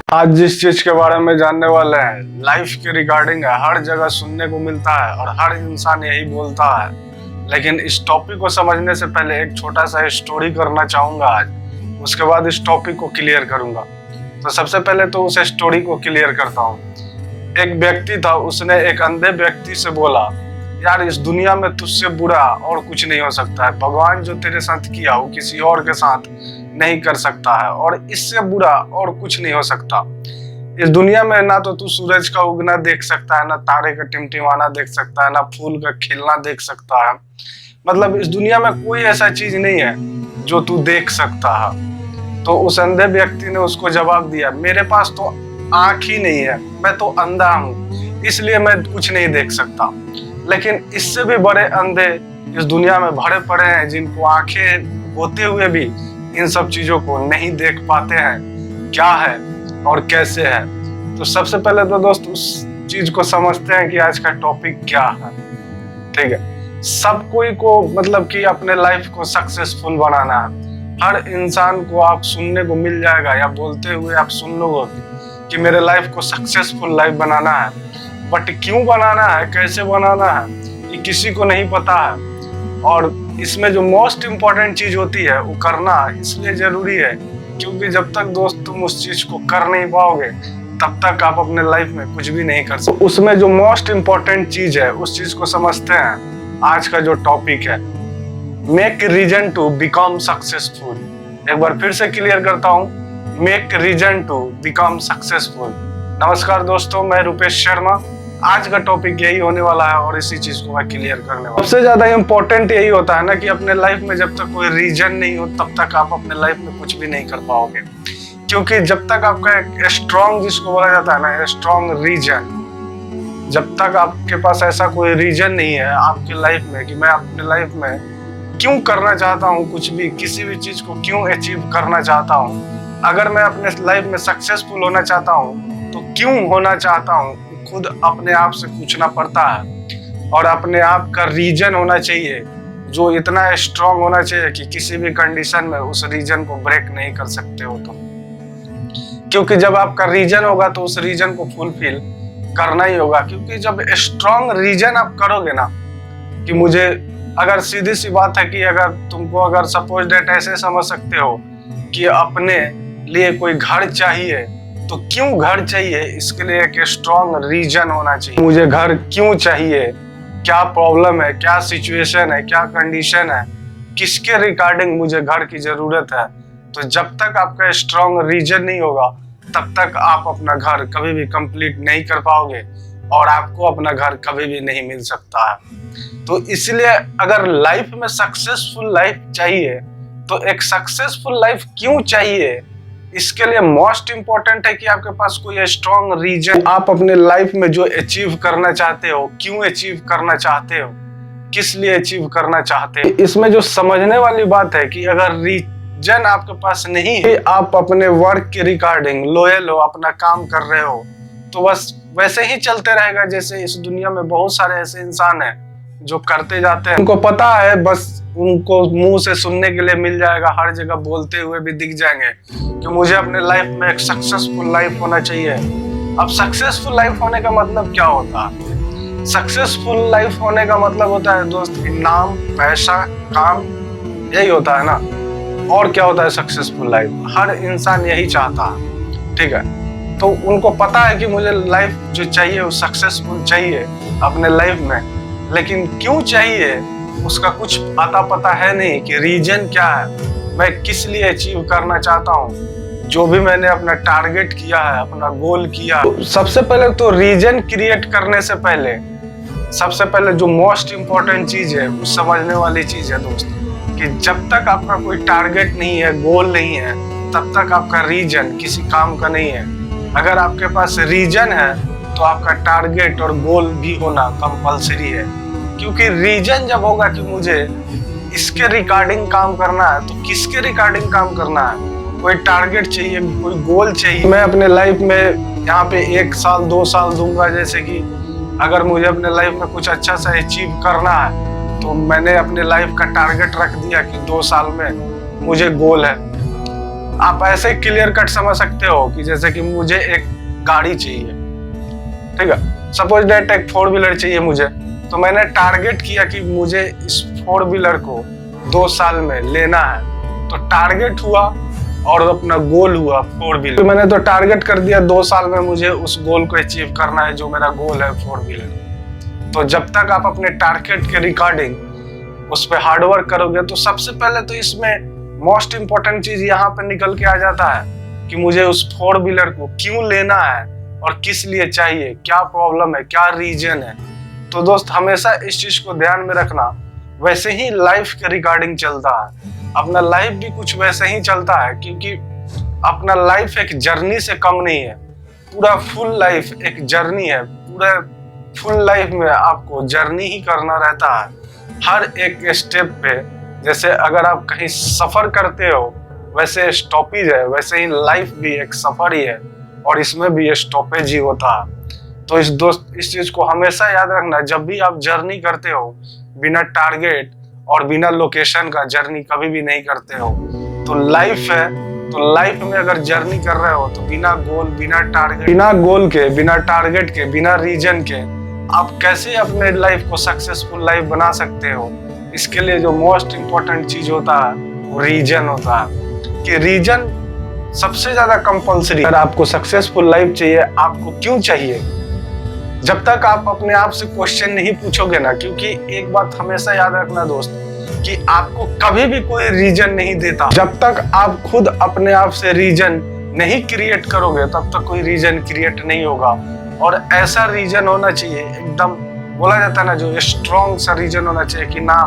आज जिस चीज के बारे में जानने वाले हैं लाइफ के रिगार्डिंग है, हर जगह सुनने को मिलता है और हर इंसान यही बोलता है। लेकिन इस टॉपिक को समझने से पहले एक छोटा सा स्टोरी करना चाहूंगा आज, उसके बाद इस टॉपिक को क्लियर करूंगा। तो सबसे पहले तो उस स्टोरी को क्लियर करता हूँ। एक व्यक्ति था, उसने एक अंधे व्यक्ति से बोला, यार इस दुनिया में तुझसे बुरा और कुछ नहीं हो सकता है। भगवान जो तेरे साथ किया वो किसी और के साथ नहीं कर सकता है और इससे बुरा और कुछ नहीं हो सकता। इस दुनिया में ना तो तू सूरज का उगना देख सकता है, ना तारे का टिमटिमाना देख सकता है, ना फूल का खिलना देख सकता है। मतलब इस दुनिया में कोई ऐसा चीज नहीं है जो तू देख सकता है। तो उस अंधे व्यक्ति ने उसको जवाब दिया, मेरे पास तो आंख ही नहीं है, मैं तो अंधा हूँ, इसलिए मैं कुछ नहीं देख सकता। लेकिन इससे भी बड़े अंधे इस दुनिया में भरे पड़े हैं, जिनको आंखें होते हुए भी इन सब चीजों को नहीं देख पाते हैं क्या है और कैसे है। तो सबसे पहले तो दोस्त उस चीज को समझते हैं कि आज का टॉपिक क्या है। ठीक है, सब कोई को मतलब कि अपने लाइफ को सक्सेसफुल बनाना है। हर इंसान को आप सुनने को मिल जाएगा या बोलते हुए आप सुन लोगे कि मेरे लाइफ को सक्सेसफुल लाइफ बनाना है। बट क्यों बनाना है, कैसे बनाना है, ये किसी को नहीं पता है। और इसमें जो मोस्ट इम्पोर्टेंट चीज होती है वो करना इसलिए जरूरी है क्योंकि जब तक दोस्त तुम उस चीज को कर नहीं पाओगे तब तक आप अपने लाइफ में कुछ भी नहीं कर सकते। उसमें जो मोस्ट इम्पोर्टेंट चीज है उस चीज को समझते हैं। आज का जो टॉपिक है, make reason to become successful. एक बार फिर से क्लियर करता हूँ, make reason to become successful. नमस्कार दोस्तों, मैं रुपेश शर्मा। आज का टॉपिक यही होने वाला है और इसी चीज को मैं क्लियर करने वाला। सबसे ज्यादा इम्पोर्टेंट यही होता है ना कि अपने लाइफ में जब तक कोई रीजन नहीं हो तब तक आप अपने लाइफ में कुछ भी नहीं कर पाओगे। क्योंकि जब तक आपका एक स्ट्रॉन्ग, जिसको बोला जाता है ना स्ट्रॉन्ग रीजन, जब तक आपके पास ऐसा कोई रीजन नहीं है आपकी लाइफ में कि मैं अपने लाइफ में क्यों करना चाहता हूँ कुछ भी, किसी भी चीज को क्यों अचीव करना चाहता हूँ, अगर मैं अपने लाइफ में सक्सेसफुल होना चाहता हूँ तो क्यों होना चाहता हूँ, खुद अपने आप से पूछना पड़ता है। और अपने आप का रीजन होना चाहिए जो इतना स्ट्रांग होना चाहिए कि किसी भी कंडीशन में उस रीजन को ब्रेक नहीं कर सकते हो तुम। क्योंकि जब आपका रीजन होगा तो उस रीजन को फुलफिल करना ही होगा। क्योंकि जब स्ट्रांग रीजन आप करोगे ना कि मुझे, अगर सीधी सी बात है कि अगर तुमको, अगर सपोज डेट ऐसे समझ सकते हो कि अपने लिए कोई घर चाहिए, तो क्यों घर चाहिए इसके लिए एक स्ट्रॉन्ग रीजन होना चाहिए। मुझे घर क्यों चाहिए, क्या प्रॉब्लम है, क्या सिचुएशन है, क्या कंडीशन है, किसके रिगार्डिंग मुझे घर की जरूरत है। तो जब तक आपका स्ट्रॉन्ग रीजन नहीं होगा तब तक आप अपना घर कभी भी कंप्लीट नहीं कर पाओगे और आपको अपना घर कभी भी नहीं मिल सकता है। तो इसलिए अगर लाइफ में सक्सेसफुल लाइफ चाहिए तो एक सक्सेसफुल लाइफ क्यों चाहिए, इसके लिए मोस्ट इम्पोर्टेंट है कि आपके पास कोई स्ट्रॉन्ग रीजन। आप अपने लाइफ में जो अचीव करना चाहते हो, क्यों अचीव करना चाहते हो, किस लिए अचीव करना चाहते हो। इसमें जो समझने वाली बात है कि अगर रीजन आपके पास नहीं है, आप अपने वर्क के रिगार्डिंग लॉयल हो, अपना काम कर रहे हो, तो बस वैसे ही चलते रहेगा जैसे इस दुनिया में बहुत सारे ऐसे इंसान हैं जो करते जाते हैं। उनको पता है, बस उनको मुंह से सुनने के लिए मिल जाएगा, हर जगह बोलते हुए भी दिख जाएंगे कि मुझे अपने लाइफ में एक सक्सेसफुल लाइफ होना चाहिए। अब सक्सेसफुल लाइफ होने का मतलब क्या होता है? सक्सेसफुल लाइफ होने का मतलब होता है दोस्त नाम, पैसा, काम, यही होता है ना। और क्या होता है सक्सेसफुल लाइफ? हर इंसान यही चाहता है, ठीक है। तो उनको पता है कि मुझे लाइफ जो चाहिए वो सक्सेसफुल चाहिए अपने लाइफ में, लेकिन क्यों चाहिए उसका कुछ आता पता है नहीं कि रीजन क्या है, मैं किस लिए अचीव करना चाहता हूँ, जो भी मैंने अपना टारगेट किया है, अपना गोल किया। तो सबसे पहले तो रीजन क्रिएट करने से पहले सबसे पहले जो मोस्ट इम्पोर्टेंट चीज है वो समझने वाली चीज है दोस्त, कि जब तक आपका कोई टारगेट नहीं है, गोल नहीं है, तब तक आपका रीजन किसी काम का नहीं है। अगर आपके पास रीजन है तो आपका टारगेट और गोल भी होना कंपलसरी है। क्योंकि रीजन जब होगा कि मुझे इसके रिगार्डिंग काम करना है, तो किसके रिगार्डिंग काम करना है, कोई टारगेट चाहिए, कोई गोल चाहिए। मैं अपने लाइफ में यहाँ पे 1 साल 2 साल दूंगा, जैसे कि अगर मुझे अपने लाइफ में कुछ अच्छा सा अचीव करना है तो मैंने अपने लाइफ का टारगेट रख दिया कि 2 साल में मुझे गोल है, आप ऐसे क्लियर कट समझ सकते हो कि जैसे कि मुझे एक गाड़ी चाहिए, ठीक है, सपोज डेट एक 4 व्हीलर चाहिए मुझे, तो मैंने टारगेट किया कि मुझे इस 4 व्हीलर को 2 साल में लेना है, तो टारगेट हुआ और अपना गोल हुआ 4 व्हीलर। तो मैंने तो टारगेट कर दिया 2 साल में मुझे उस गोल को अचीव करना है जो मेरा गोल है 4 व्हीलर। तो जब तक आप अपने टारगेट के रिगार्डिंग उस पर हार्डवर्क करोगे, तो सबसे पहले तो इसमें मोस्ट इंपॉर्टेंट चीज यहाँ पे निकल के आ जाता है कि मुझे उस 4 व्हीलर को क्यों लेना है और किस लिए चाहिए, क्या प्रॉब्लम है, क्या रीजन है। तो दोस्त हमेशा इस चीज को ध्यान में रखना। वैसे ही लाइफ के रिगार्डिंग चलता है, अपना लाइफ भी कुछ वैसे ही चलता है, क्योंकि अपना लाइफ एक जर्नी से कम नहीं है। पूरा फुल लाइफ एक जर्नी है, पूरा फुल लाइफ में आपको जर्नी ही करना रहता है हर एक स्टेप पे। जैसे अगर आप कहीं सफर करते हो, वैसे स्टॉपेज है, वैसे ही लाइफ भी एक सफर ही है और इसमें भी स्टॉपेज ही होता है। तो इस चीज को हमेशा याद रखना, जब भी आप जर्नी करते हो बिना टारगेट और बिना लोकेशन का जर्नी कभी भी नहीं करते हो। तो लाइफ है, तो लाइफ में अगर जर्नी कर रहे हो तो बिना गोल, बिना टारगेट, बिना गोल के, बिना टारगेट के, बिना रीजन के आप कैसे अपने लाइफ को सक्सेसफुल लाइफ बना सकते हो। इसके लिए जो मोस्ट इम्पोर्टेंट चीज होता है वो रीजन होता है, कि रीजन सबसे ज्यादा कंपल्सरी। अगर आपको सक्सेसफुल लाइफ चाहिए, आपको क्यों चाहिए, जब तक आप अपने आप से क्वेश्चन नहीं पूछोगे ना, क्योंकि एक बात हमेशा याद रखना दोस्त, कि आपको कभी भी कोई रीजन नहीं देता। जब तक आप खुद अपने आप से रीजन नहीं क्रिएट करोगे तब तक कोई रीजन क्रिएट नहीं होगा। और ऐसा रीजन होना चाहिए, एकदम बोला जाता है ना, जो स्ट्रॉन्ग सा रीजन होना चाहिए कि ना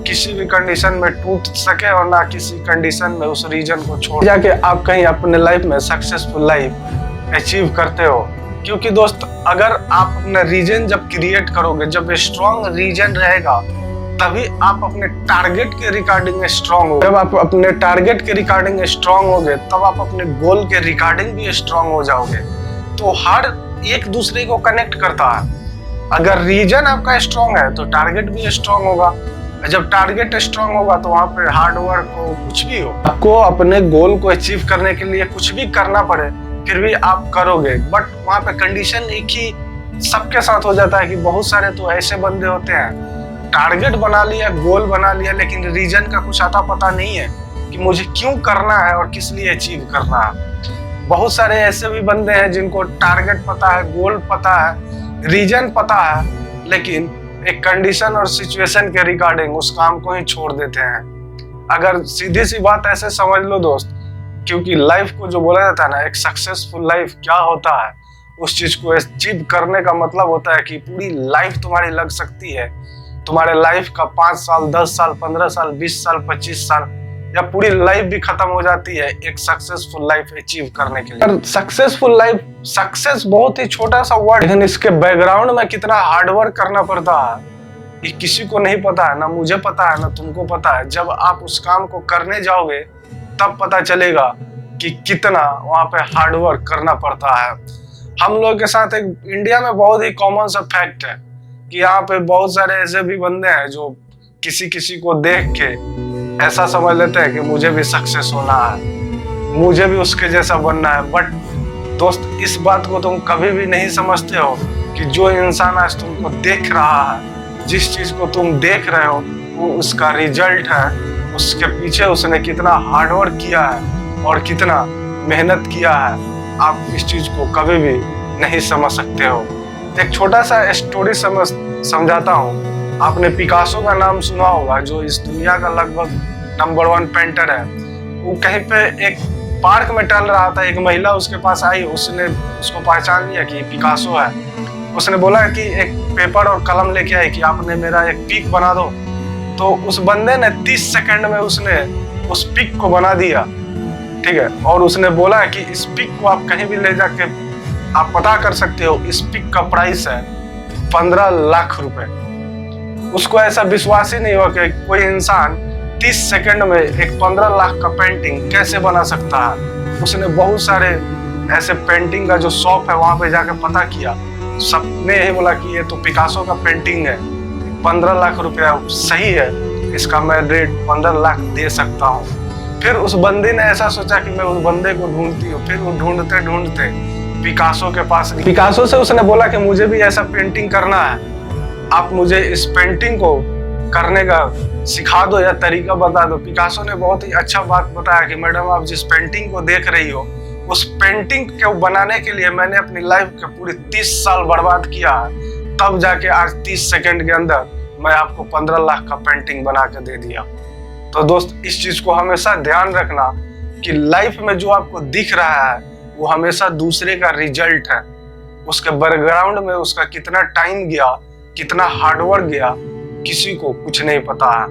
किसी भी कंडीशन में टूट सके और ना किसी कंडीशन में उस रीजन को छोड़ जाके आप कहीं अपने लाइफ में सक्सेसफुल लाइफ अचीव करते हो। क्योंकि दोस्त अगर आप अपना रीजन जब क्रिएट करोगे, जब स्ट्रॉन्ग रीजन रहेगा, तभी आप अपने टारगेट के रिगार्डिंग स्ट्रॉन्ग हो। जब आप अपने टारगेट के रिगार्डिंग स्ट्रॉन्ग होगे, तब आप अपने गोल के रिगार्डिंग भी स्ट्रॉन्ग हो जाओगे। तो हर एक दूसरे को कनेक्ट करता है। अगर रीजन आपका स्ट्रॉन्ग है तो टारगेट भी स्ट्रॉन्ग होगा, जब टारगेट स्ट्रॉन्ग होगा तो वहां पे हार्ड वर्क हो, कुछ भी हो, आपको अपने गोल को अचीव करने के लिए कुछ भी करना पड़े फिर भी आप करोगे। बट वहां पे कंडीशन एक ही सबके साथ हो जाता है कि बहुत सारे तो ऐसे बंदे होते हैं, टारगेट बना लिया, गोल बना लिया, लेकिन रीजन का कुछ आता पता नहीं है कि मुझे क्यों करना है और किस लिए अचीव करना है। बहुत सारे ऐसे भी बंदे हैं जिनको टारगेट पता है, गोल पता है, रीजन पता है, लेकिन एक कंडीशन और सिचुएशन के रिगार्डिंग उस काम को ही छोड़ देते हैं। अगर सीधी सी बात ऐसे समझ लो दोस्त, क्योंकि लाइफ को जो बोला जाता है ना, एक सक्सेसफुल लाइफ क्या होता है, उस चीज को अचीव करने का मतलब होता है कि पूरी लाइफ तुम्हारी लग सकती है। तुम्हारे लाइफ का 5 साल, 10 साल, 15 साल, 20 साल, 25 साल या पूरी लाइफ भी खत्म हो जाती है एक सक्सेसफुल लाइफ अचीव करने के लिए। सक्सेसफुल लाइफ, सक्सेस बहुत ही छोटा सा वर्ड, लेकिन इसके बैकग्राउंड में कितना हार्डवर्क करना पड़ता है ये किसी को नहीं पता है, ना मुझे पता है, ना तुमको पता है। जब आप उस काम को करने जाओगे तब पता चलेगा कि कितना वहां पे हार्डवर्क करना पड़ता है। हम लोग के साथ एक इंडिया में बहुत ही कॉमन सा फैक्ट है कि यहाँ पे बहुत सारे ऐसे भी बंदे हैं जो किसी किसी को देख के ऐसा समझ लेते हैं कि मुझे भी सक्सेस होना है, मुझे भी उसके जैसा बनना है। बट दोस्त इस बात को तुम कभी भी नहीं समझते हो कि जो इंसान आज तुमको देख रहा है, जिस चीज को तुम देख रहे हो, वो उसका रिजल्ट है, उसके पीछे उसने कितना हार्डवर्क किया है और कितना मेहनत किया है। आप इस चीज को कभी भी नहीं समझ सकते हो। एक छोटा सा स्टोरी समझाता हूँ। आपने पिकासो का नाम सुना होगा, जो इस दुनिया का लगभग नंबर 1 पेंटर है। वो कहीं पे एक पार्क में टहल रहा था, एक महिला उसके पास आई, उसने उसको पहचान लिया कि पिकासो है। उसने बोला कि एक पेपर और कलम लेके आई कि आपने मेरा एक पिक बना दो। तो उस बंदे ने 30 सेकंड में उसने उस पिक को बना दिया, ठीक है। और उसने बोला कि इस पिक को आप कहीं भी ले जाके आप पता कर सकते हो, इस पिक का प्राइस है 15 लाख रुपए। उसको ऐसा विश्वास ही नहीं हुआ कि कोई इंसान 30 सेकंड में एक 15 लाख का पेंटिंग कैसे बना सकता है। उसने बहुत सारे ऐसे पेंटिंग का जो शॉप है वहां पे जाके पता किया, सबने यही बोला कि ये तो पिकासो का पेंटिंग है, 15 लाख रुपया सही है, इसका मैं रेट 15 लाख दे सकता हूँ। फिर उस बंदी ने ऐसा सोचा कि मैं उस बंदे को ढूंढती हूँ। फिर वो ढूंढते ढूंढते पिकासो के पास गई। पिकासो से उसने बोला कि मुझे भी ऐसा पेंटिंग करना है, आप मुझे इस पेंटिंग को करने का सिखा दो या तरीका बता दो। पिकासो ने बहुत ही अच्छा बात बताया कि मैडम आप जिस पेंटिंग को देख रही हो, उस पेंटिंग को बनाने के लिए मैंने अपनी लाइफ के पूरे 30 साल बर्बाद किया है, तब जाके आज 30 सेकंड के अंदर मैं आपको 15 लाख का पेंटिंग बना के दे दिया। तो दोस्त, इस चीज को हमेशा ध्यान रखना कि लाइफ में जो आपको दिख रहा है वो हमेशा दूसरे का रिजल्ट है। उसके बैकग्राउंड में उसका कितना टाइम गया, कितना हार्डवर्क गया, किसी को कुछ नहीं पता है।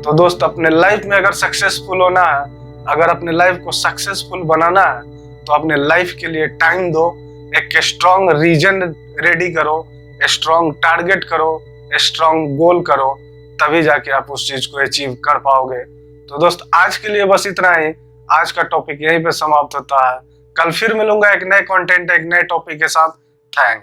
तो दोस्त, अपने लाइफ में अगर सक्सेसफुल होना है, अगर अपने लाइफ को सक्सेसफुल बनाना है, तो अपने लाइफ के लिए टाइम दो, एक स्ट्रॉन्ग रीजन रेडी करो, स्ट्रॉन्ग टारगेट करो, स्ट्रॉन्ग गोल करो, तभी जाके आप उस चीज को अचीव कर पाओगे। तो दोस्त, आज के लिए बस इतना ही। आज का टॉपिक यहीं पे समाप्त होता है। कल फिर मिलूंगा एक नए कंटेंट, एक नए टॉपिक के साथ। थैंक्स।